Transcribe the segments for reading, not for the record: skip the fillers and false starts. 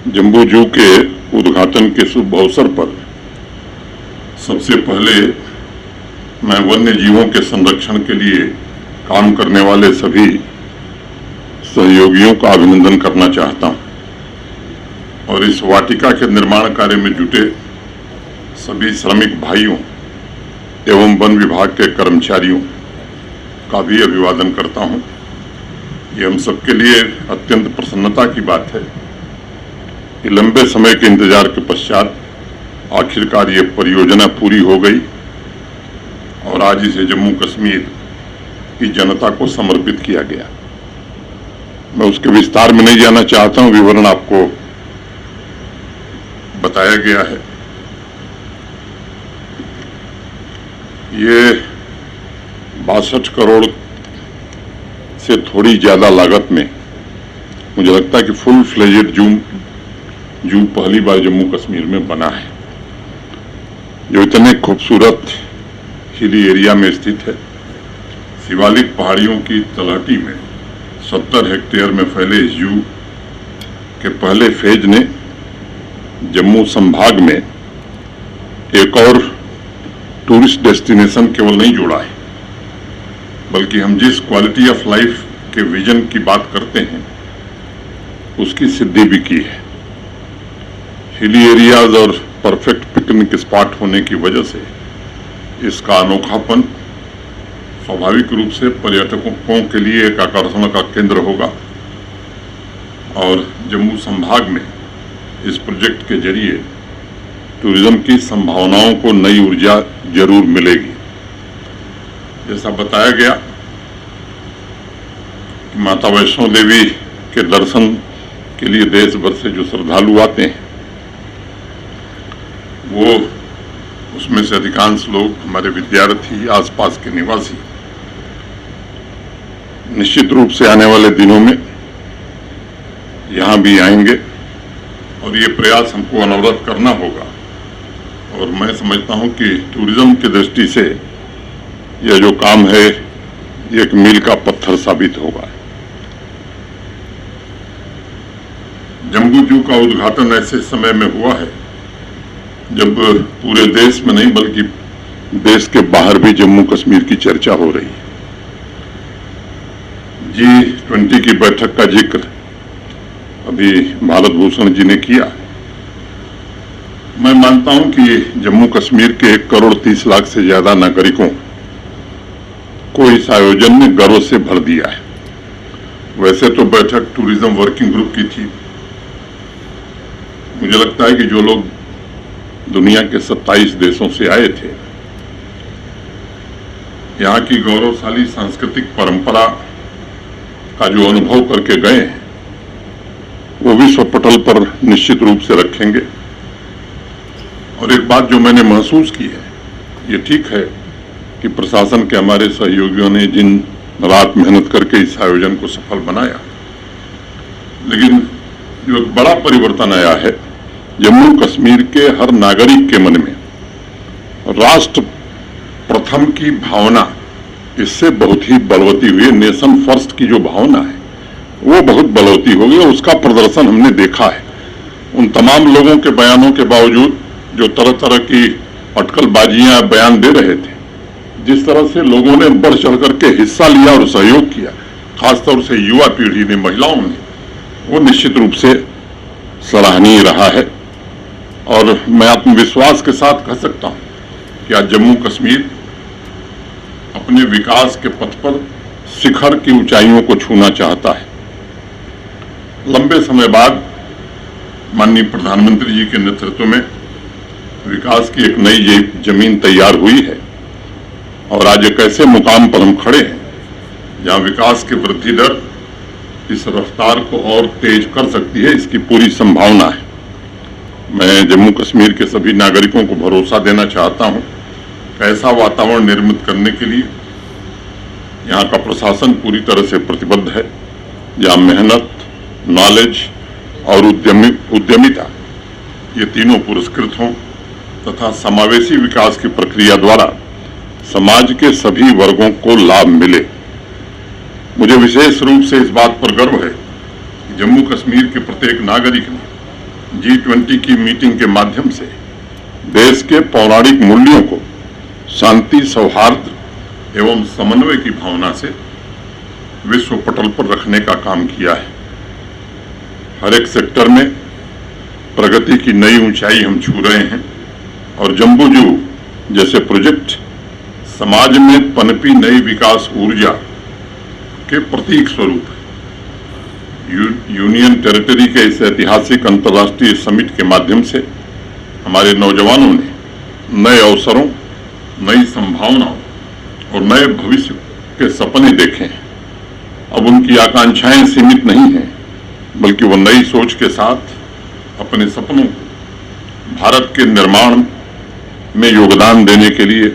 जम्बू जू के उद्घाटन के शुभ अवसर पर सबसे पहले मैं वन्य जीवों के संरक्षण के लिए काम करने वाले सभी सहयोगियों का अभिनंदन करना चाहता हूं और इस वाटिका के निर्माण कार्य में जुटे सभी श्रमिक भाइयों एवं वन विभाग के कर्मचारियों का भी अभिवादन करता हूं। ये हम सबके लिए अत्यंत प्रसन्नता की बात है कि लंबे समय के इंतजार के पश्चात आखिरकार ये परियोजना पूरी हो गई और आज इसे जम्मू कश्मीर की जनता को समर्पित किया गया। मैं उसके विस्तार में नहीं जाना चाहता हूं, विवरण आपको बताया गया है। ये 62 करोड़ से थोड़ी ज्यादा लागत में मुझे लगता है कि फुल फ्लेजेड जू पहली बार जम्मू कश्मीर में बना है, जो इतने खूबसूरत हिली एरिया में स्थित है। शिवालिक पहाड़ियों की तलहटी में 70 हेक्टेयर में फैले इस जू के पहले फेज ने जम्मू संभाग में एक और टूरिस्ट डेस्टिनेशन केवल नहीं जोड़ा है, बल्कि हम जिस क्वालिटी ऑफ लाइफ के विजन की बात करते हैं उसकी सिद्धि भी की है। हिली एरियाज और परफेक्ट पिकनिक स्पॉट होने की वजह से इसका अनोखापन स्वाभाविक रूप से पर्यटकों के लिए एक आकर्षण का केंद्र होगा और जम्मू संभाग में इस प्रोजेक्ट के जरिए टूरिज्म की संभावनाओं को नई ऊर्जा जरूर मिलेगी। जैसा बताया गया कि माता वैष्णो देवी के दर्शन के लिए देश भर से जो श्रद्धालु आते हैं वो उसमें से अधिकांश लोग हमारे विद्यार्थी, आसपास के निवासी निश्चित रूप से आने वाले दिनों में यहाँ भी आएंगे और ये प्रयास हमको अनवरत करना होगा। और मैं समझता हूँ कि टूरिज्म की दृष्टि से यह जो काम है ये एक मील का पत्थर साबित होगा। जम्बू जू का उद्घाटन ऐसे समय में हुआ है जब पूरे देश में नहीं बल्कि देश के बाहर भी जम्मू कश्मीर की चर्चा हो रही है। G20 की बैठक का जिक्र अभी भारत भूषण जी ने किया। मैं मानता हूं कि जम्मू कश्मीर के 1 करोड़ 30 लाख से ज्यादा नागरिकों को इस आयोजन ने गर्व से भर दिया है। वैसे तो बैठक टूरिज्म वर्किंग ग्रुप की थी। मुझे लगता है कि जो लोग दुनिया के 27 देशों से आए थे, यहाँ की गौरवशाली सांस्कृतिक परंपरा का जो अनुभव करके गए हैं वो विश्व पटल पर निश्चित रूप से रखेंगे। और एक बात जो मैंने महसूस की है, ये ठीक है कि प्रशासन के हमारे सहयोगियों ने दिन रात मेहनत करके इस आयोजन को सफल बनाया, लेकिन जो एक बड़ा परिवर्तन आया है जम्मू कश्मीर के हर नागरिक के मन में राष्ट्र प्रथम की भावना इससे बहुत ही बलवती हुई है। नेशन फर्स्ट की जो भावना है वो बहुत बलवती हो गई और उसका प्रदर्शन हमने देखा है। उन तमाम लोगों के बयानों के बावजूद जो तरह तरह की अटकलबाजियां बयान दे रहे थे, जिस तरह से लोगों ने बढ़ चढ़ करके हिस्सा लिया और सहयोग किया, खासतौर से युवा पीढ़ी ने, महिलाओं ने, वो निश्चित रूप से सराहनीय रहा है। और मैं आत्मविश्वास के साथ कह सकता हूं कि आज जम्मू कश्मीर अपने विकास के पथ पर शिखर की ऊंचाइयों को छूना चाहता है। लंबे समय बाद माननीय प्रधानमंत्री जी के नेतृत्व में विकास की एक नई जमीन तैयार हुई है और आज एक ऐसे मुकाम पर हम खड़े हैं जहां विकास की वृद्धि दर इस रफ्तार को और तेज कर सकती है, इसकी पूरी संभावना है। मैं जम्मू कश्मीर के सभी नागरिकों को भरोसा देना चाहता हूं कि ऐसा वातावरण निर्मित करने के लिए यहाँ का प्रशासन पूरी तरह से प्रतिबद्ध है, जहाँ मेहनत, नॉलेज और उद्यमिता ये तीनों पुरस्कृत हों तथा समावेशी विकास की प्रक्रिया द्वारा समाज के सभी वर्गों को लाभ मिले। मुझे विशेष रूप से इस बात पर गर्व है कि जम्मू कश्मीर के प्रत्येक नागरिक ने G20 की मीटिंग के माध्यम से देश के पौराणिक मूल्यों को शांति, सौहार्द एवं समन्वय की भावना से विश्व पटल पर रखने का काम किया है। हर एक सेक्टर में प्रगति की नई ऊंचाई हम छू रहे हैं और जम्बूजू जैसे प्रोजेक्ट समाज में पनपी नई विकास ऊर्जा के प्रतीक स्वरूप है। यूनियन टेरिटरी के इस ऐतिहासिक अंतर्राष्ट्रीय समिट के माध्यम से हमारे नौजवानों ने नए अवसरों, नई संभावनाओं और नए भविष्य के सपने देखे हैं। अब उनकी आकांक्षाएं सीमित नहीं हैं, बल्कि वो नई सोच के साथ अपने सपनों को भारत के निर्माण में योगदान देने के लिए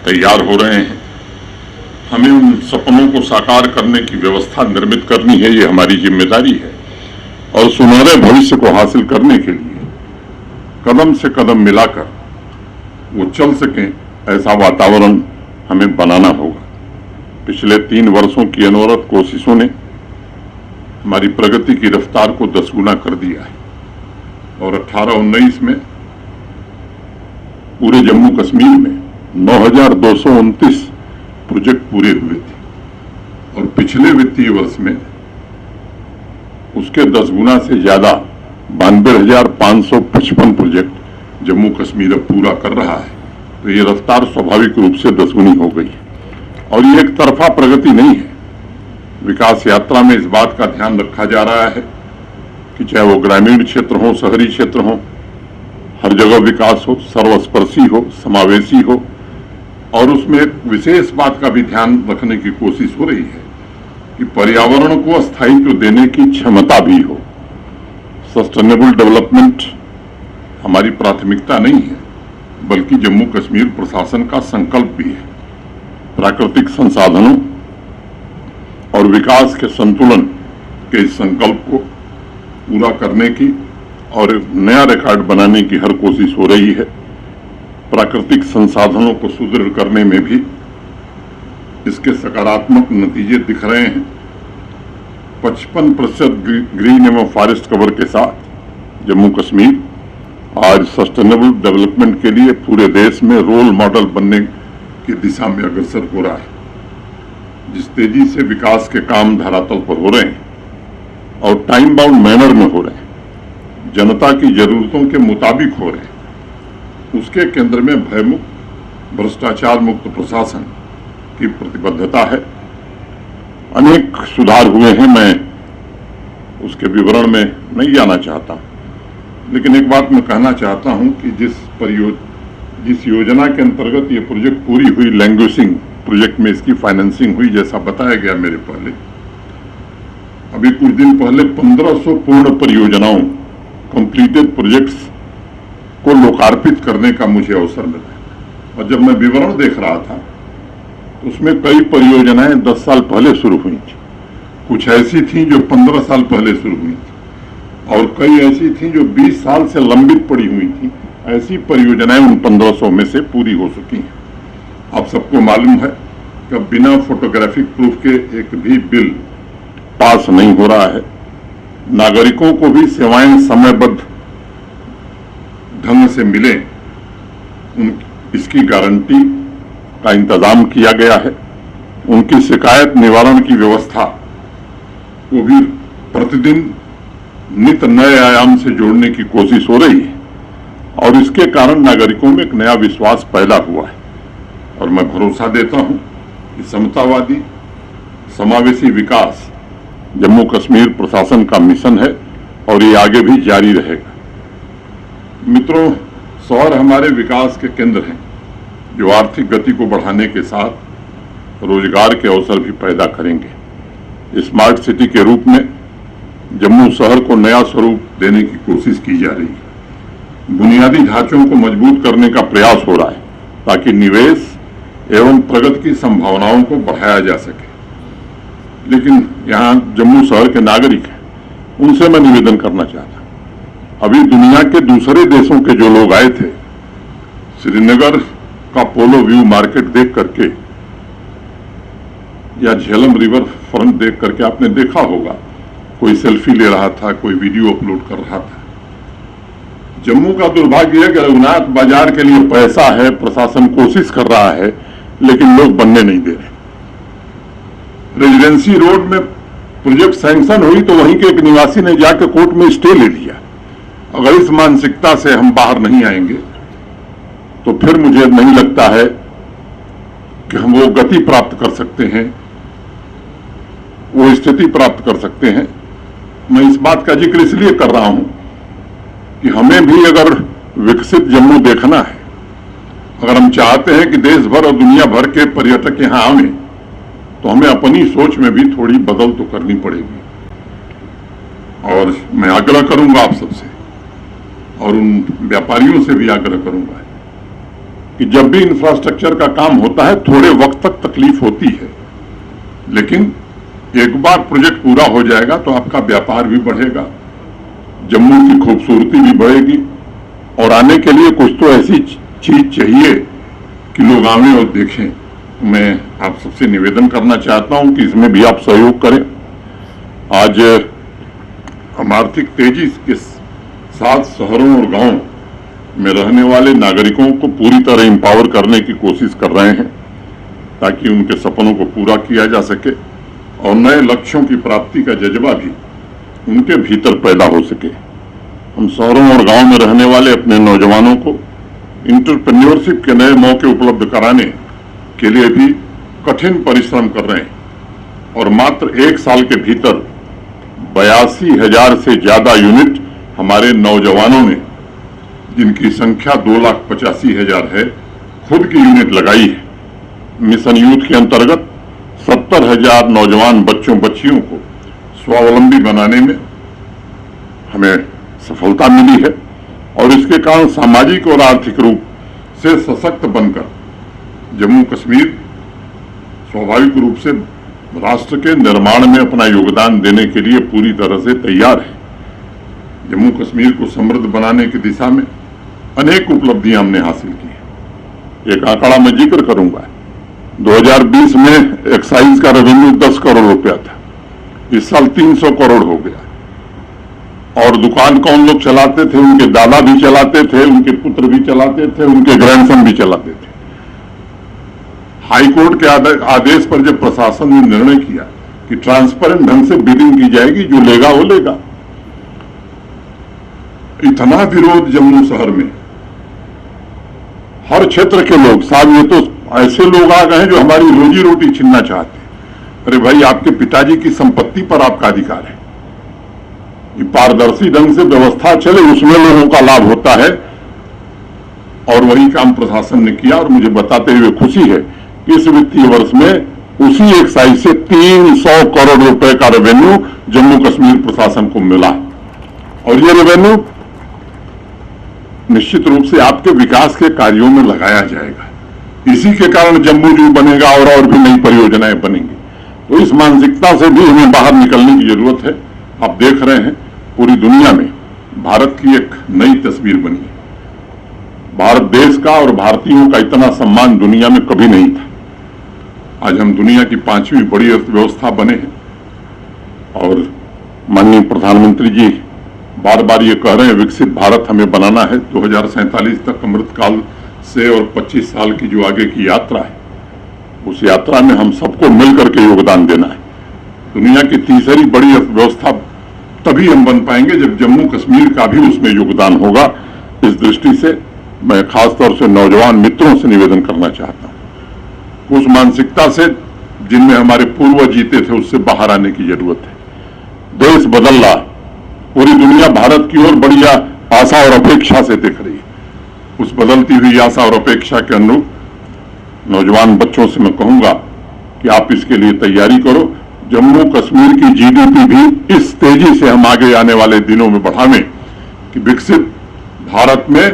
तैयार हो रहे हैं। हमें उन सपनों को साकार करने की व्यवस्था निर्मित करनी है, ये हमारी जिम्मेदारी है। और सुनहरे भविष्य को हासिल करने के लिए कदम से कदम मिलाकर वो चल सकें, ऐसा वातावरण हमें बनाना होगा। पिछले 3 वर्षों की अनवरत कोशिशों ने हमारी प्रगति की रफ्तार को 10 गुना कर दिया है और 18-19 में पूरे जम्मू कश्मीर में 9,229 प्रोजेक्ट पूरे हुए थे और पिछले वित्तीय वर्ष में उसके 10 गुना से ज्यादा 92,555 प्रोजेक्ट जम्मू कश्मीर अब पूरा कर रहा है। तो ये रफ्तार स्वाभाविक रूप से 10 गुनी हो गई है और ये एक तरफा प्रगति नहीं है। विकास यात्रा में इस बात का ध्यान रखा जा रहा है कि चाहे वो ग्रामीण क्षेत्र हो, शहरी क्षेत्र हो, हर जगह विकास हो, सर्वस्पर्शी हो, समावेशी हो और उसमें विशेष बात का भी ध्यान रखने की कोशिश हो रही है कि पर्यावरण को स्थायित्व देने की क्षमता भी हो। सस्टेनेबल डेवलपमेंट हमारी प्राथमिकता नहीं है, बल्कि जम्मू कश्मीर प्रशासन का संकल्प भी है। प्राकृतिक संसाधनों और विकास के संतुलन के इस संकल्प को पूरा करने की और नया रिकॉर्ड बनाने की हर कोशिश हो रही है। प्राकृतिक संसाधनों को सुदृढ़ करने में भी इसके सकारात्मक नतीजे दिख रहे हैं। 55% ग्रीन एवं फॉरेस्ट कवर के साथ जम्मू कश्मीर आज सस्टेनेबल डेवलपमेंट के लिए पूरे देश में रोल मॉडल बनने की दिशा में अग्रसर हो रहा है। जिस तेजी से विकास के काम धरातल पर हो रहे हैं और टाइम बाउंड मैनर में हो रहे हैं, जनता की जरूरतों के मुताबिक हो रहे हैं, उसके केंद्र में भयमुक्त, भ्रष्टाचार मुक्त प्रशासन की प्रतिबद्धता है। अनेक सुधार हुए हैं, मैं उसके विवरण में नहीं जाना चाहता, लेकिन एक बात मैं कहना चाहता हूं कि जिस योजना के अंतर्गत ये प्रोजेक्ट पूरी हुई, लैंग्वेजिंग प्रोजेक्ट में इसकी फाइनेंसिंग हुई, जैसा बताया गया मेरे पहले, अभी कुछ दिन पहले 1500 पूर्ण परियोजनाओं, कंप्लीटेड प्रोजेक्ट्स को लोकार्पित करने का मुझे अवसर मिला। और जब मैं विवरण देख रहा था तो उसमें कई परियोजनाएं 10 साल पहले शुरू हुई थी, कुछ ऐसी थी जो 15 साल पहले शुरू हुई थी और कई ऐसी थी जो 20 साल से लंबित पड़ी हुई थी। ऐसी परियोजनाएं उन 1500 में से पूरी हो चुकी हैं। आप सबको मालूम है कि बिना फोटोग्राफिक प्रूफ के एक भी बिल पास नहीं हो रहा है। नागरिकों को भी सेवाएं समयबद्ध ढंग से मिले, इसकी गारंटी का इंतजाम किया गया है। उनकी शिकायत निवारण की व्यवस्था को भी प्रतिदिन नित नए आयाम से जोड़ने की कोशिश हो रही है और इसके कारण नागरिकों में एक नया विश्वास पैदा हुआ है। और मैं भरोसा देता हूं कि समतावादी समावेशी विकास जम्मू कश्मीर प्रशासन का मिशन है और ये आगे भी जारी रहेगा। मित्रों, शहर हमारे विकास के केंद्र हैं जो आर्थिक गति को बढ़ाने के साथ रोजगार के अवसर भी पैदा करेंगे। स्मार्ट सिटी के रूप में जम्मू शहर को नया स्वरूप देने की कोशिश की जा रही है। बुनियादी ढांचों को मजबूत करने का प्रयास हो रहा है ताकि निवेश एवं प्रगति की संभावनाओं को बढ़ाया जा सके। लेकिन यहाँ जम्मू शहर के नागरिक हैं, उनसे मैं निवेदन करना चाहता हूं। अभी दुनिया के दूसरे देशों के जो लोग आए थे, श्रीनगर का पोलो व्यू मार्केट देख करके या झेलम रिवर फ्रंट देख करके आपने देखा होगा, कोई सेल्फी ले रहा था, कोई वीडियो अपलोड कर रहा था। जम्मू का दुर्भाग्य है कि रघुनाथ बाजार के लिए पैसा है, प्रशासन कोशिश कर रहा है, लेकिन लोग बनने नहीं दे रहे। रेजिडेंसी रोड में प्रोजेक्ट सैंक्शन हुई तो वहीं के एक निवासी ने जाकर कोर्ट में स्टे ले लिया। अगर इस मानसिकता से हम बाहर नहीं आएंगे तो फिर मुझे नहीं लगता है कि हम वो गति प्राप्त कर सकते हैं, वो स्थिति प्राप्त कर सकते हैं। मैं इस बात का जिक्र इसलिए कर रहा हूं कि हमें भी अगर विकसित जम्मू देखना है, अगर हम चाहते हैं कि देश भर और दुनिया भर के पर्यटक यहां आवें, तो हमें अपनी सोच में भी थोड़ी बदल तो करनी पड़ेगी। और मैं आग्रह करूंगा आप सबसे और उन व्यापारियों से भी आग्रह करूंगा कि जब भी इंफ्रास्ट्रक्चर का काम होता है थोड़े वक्त तक तकलीफ होती है, लेकिन एक बार प्रोजेक्ट पूरा हो जाएगा तो आपका व्यापार भी बढ़ेगा, जम्मू की खूबसूरती भी बढ़ेगी और आने के लिए कुछ तो ऐसी चीज चाहिए कि लोग आवें और देखें। मैं आप सबसे निवेदन करना चाहता हूं कि इसमें भी आप सहयोग करें। आज हम आर्थिक तेजी के साथ शहरों और गांवों में रहने वाले नागरिकों को पूरी तरह एम्पावर करने की कोशिश कर रहे हैं ताकि उनके सपनों को पूरा किया जा सके और नए लक्ष्यों की प्राप्ति का जज्बा भी उनके भीतर पैदा हो सके। हम शहरों और गांवों में रहने वाले अपने नौजवानों को इंटरप्रेन्योरशिप के नए मौके उपलब्ध कराने के लिए भी कठिन परिश्रम कर रहे हैं और मात्र 1 साल के भीतर 82,000 से ज्यादा यूनिट हमारे नौजवानों ने, जिनकी संख्या 2,85,000 है, खुद की यूनिट लगाई है। मिशन यूथ के अंतर्गत 70,000 नौजवान बच्चों बच्चियों को स्वावलंबी बनाने में हमें सफलता मिली है और इसके कारण सामाजिक और आर्थिक रूप से सशक्त बनकर जम्मू कश्मीर स्वाभाविक रूप से राष्ट्र के निर्माण में अपना योगदान देने के लिए पूरी तरह से तैयार है। जम्मू कश्मीर को समृद्ध बनाने की दिशा में अनेक उपलब्धियां हमने हासिल की है। एक आंकड़ा मैं जिक्र करूंगा, 2020 में एक्साइज का रेवेन्यू 10 करोड़ रुपया था, इस साल 300 करोड़ हो गया। और दुकान कौन लोग चलाते थे? उनके दादा भी चलाते थे, उनके पुत्र भी चलाते थे, उनके ग्रैंडसन भी चलाते थे। हाईकोर्ट के आदेश पर जब प्रशासन ने निर्णय किया कि ट्रांसपेरेंट ढंग से बिलिंग की जाएगी, जो लेगा वो लेगा, इतना विरोध जम्मू शहर में हर क्षेत्र के लोग, साहब ये तो ऐसे लोग आ गए हैं जो हमारी रोजी रोटी छीनना चाहते हैं। अरे भाई, आपके पिताजी की संपत्ति पर आपका अधिकार है, ये पारदर्शी ढंग से व्यवस्था चले, उसमें लोगों का लाभ होता है। और वही काम प्रशासन ने किया और मुझे बताते हुए खुशी है कि इस वित्तीय वर्ष में उसी एक्साइज से 300 करोड़ रुपए का रेवेन्यू जम्मू कश्मीर प्रशासन को मिला और ये रेवेन्यू निश्चित रूप से आपके विकास के कार्यों में लगाया जाएगा। इसी के कारण जम्मू जू बनेगा और भी नई परियोजनाएं बनेंगी। तो इस मानसिकता से भी हमें बाहर निकलने की जरूरत है। आप देख रहे हैं पूरी दुनिया में भारत की एक नई तस्वीर बनी है। भारत देश का और भारतीयों का इतना सम्मान दुनिया में कभी नहीं था। आज हम दुनिया की 5वीं बड़ी अर्थव्यवस्था बने हैं और माननीय प्रधानमंत्री जी बार बार ये कह रहे हैं विकसित भारत हमें बनाना है। 2047 तक अमृतकाल से और 25 साल की जो आगे की यात्रा है, उस यात्रा में हम सबको मिलकर के योगदान देना है। दुनिया की तीसरी बड़ी अर्थव्यवस्था तभी हम बन पाएंगे जब जम्मू कश्मीर का भी उसमें योगदान होगा। इस दृष्टि से मैं खासतौर से नौजवान मित्रों से निवेदन करना चाहता हूं, उस मानसिकता से जिनमें हमारे पूर्वज जीते थे उससे बाहर आने की जरूरत है। देश बदल रहा, पूरी दुनिया भारत की ओर बड़ी आशा और अपेक्षा से देख रही है। उस बदलती हुई आशा और अपेक्षा के अनुरूप नौजवान बच्चों से मैं कहूंगा कि आप इसके लिए तैयारी करो। जम्मू कश्मीर की जीडीपी भी इस तेजी से हम आगे आने वाले दिनों में बढ़ावें कि विकसित भारत में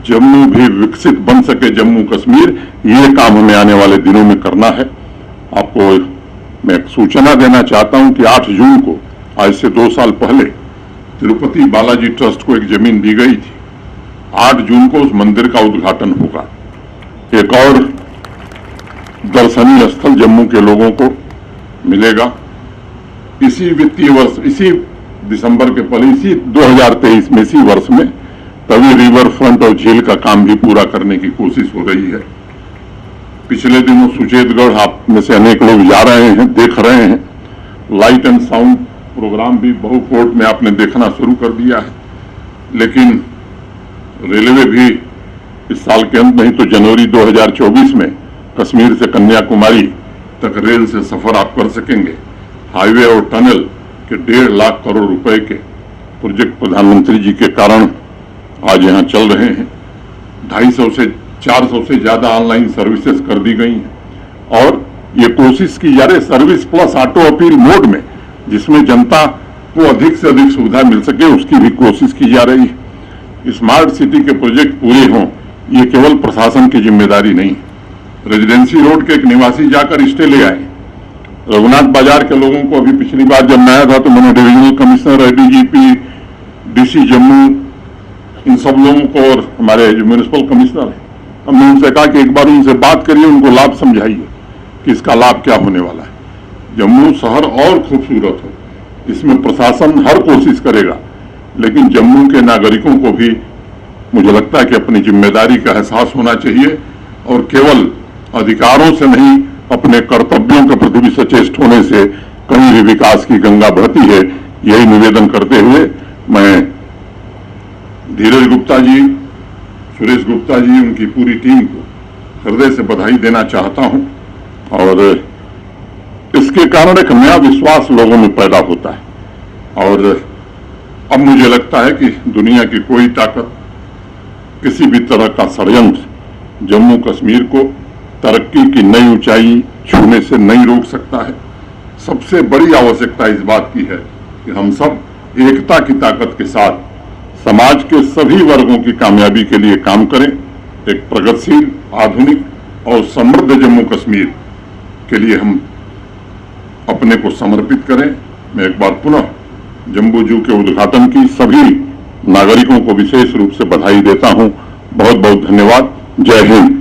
जम्मू भी विकसित बन सके। जम्मू कश्मीर, ये काम हमें आने वाले दिनों में करना है। आपको मैं एक सूचना देना चाहता हूं कि 8 जून को, आज से 2 साल पहले, तिरुपति बालाजी ट्रस्ट को एक जमीन दी गई थी। 8 जून को उस मंदिर का उद्घाटन होगा। एक और दर्शनीय स्थल जम्मू के लोगों को मिलेगा। इसी वित्तीय वर्ष, इसी दिसंबर के पहले, इसी 2023 में, इसी वर्ष में तवी रिवर फ्रंट और झील का काम भी पूरा करने की कोशिश हो रही है। पिछले दिनों सुचेतगढ़ आप में से अनेक लोग जा रहे हैं, देख रहे हैं। लाइट एंड साउंड प्रोग्राम भी बहुकोट में आपने देखना शुरू कर दिया है। लेकिन रेलवे भी इस साल के अंत नहीं तो जनवरी 2024 में कश्मीर से कन्याकुमारी तक रेल से सफर आप कर सकेंगे। हाईवे और टनल के 1.5 लाख करोड़ रुपए के प्रोजेक्ट प्रधानमंत्री जी के कारण आज यहाँ चल रहे हैं। 250 से 400 से ज्यादा ऑनलाइन सर्विसेज कर दी गई हैं और ये कोशिश की जा रही service plus auto appeal mode में, जिसमें जनता को अधिक से अधिक सुविधा मिल सके, उसकी भी कोशिश की जा रही है। स्मार्ट सिटी के प्रोजेक्ट पूरे हों, ये केवल प्रशासन की जिम्मेदारी नहीं। रेजिडेंसी रोड के एक निवासी जाकर स्टे ले आए। रघुनाथ बाजार के लोगों को अभी पिछली बार जब मैं आया था तो मैंने divisional commissioner, ADGP, DC Jammu, इन सब लोगों को और हमारे जो म्यूनिसिपल कमिश्नर है, हमने उनसे कहा कि एक बार उनसे बात करिए, उनको लाभ समझाइए कि इसका लाभ क्या होने वाला है। जम्मू शहर और खूबसूरत हो, इसमें प्रशासन हर कोशिश करेगा, लेकिन जम्मू के नागरिकों को भी मुझे लगता है कि अपनी जिम्मेदारी का एहसास होना चाहिए और केवल अधिकारों से नहीं, अपने कर्तव्यों के प्रति भी सचेत होने से कहीं भी विकास की गंगा बहती है। यही निवेदन करते हुए मैं धीरज गुप्ता जी, सुरेश गुप्ता जी, उनकी पूरी टीम को हृदय से बधाई देना चाहता हूं और इसके कारण एक नया विश्वास लोगों में पैदा होता है और अब मुझे लगता है कि दुनिया की कोई ताकत किसी भी तरह का षड्यंत्र जम्मू कश्मीर को तरक्की की नई ऊंचाई छूने से नहीं रोक सकता है। सबसे बड़ी आवश्यकता इस बात की है कि हम सब एकता की ताकत के साथ समाज के सभी वर्गों की कामयाबी के लिए काम करें। एक प्रगतिशील, आधुनिक और समृद्ध जम्मू कश्मीर के लिए हम अपने को समर्पित करें। मैं एक बार पुनः जम्बू जू के उद्घाटन की सभी नागरिकों को विशेष रूप से बधाई देता हूं। बहुत बहुत धन्यवाद। जय हिंद।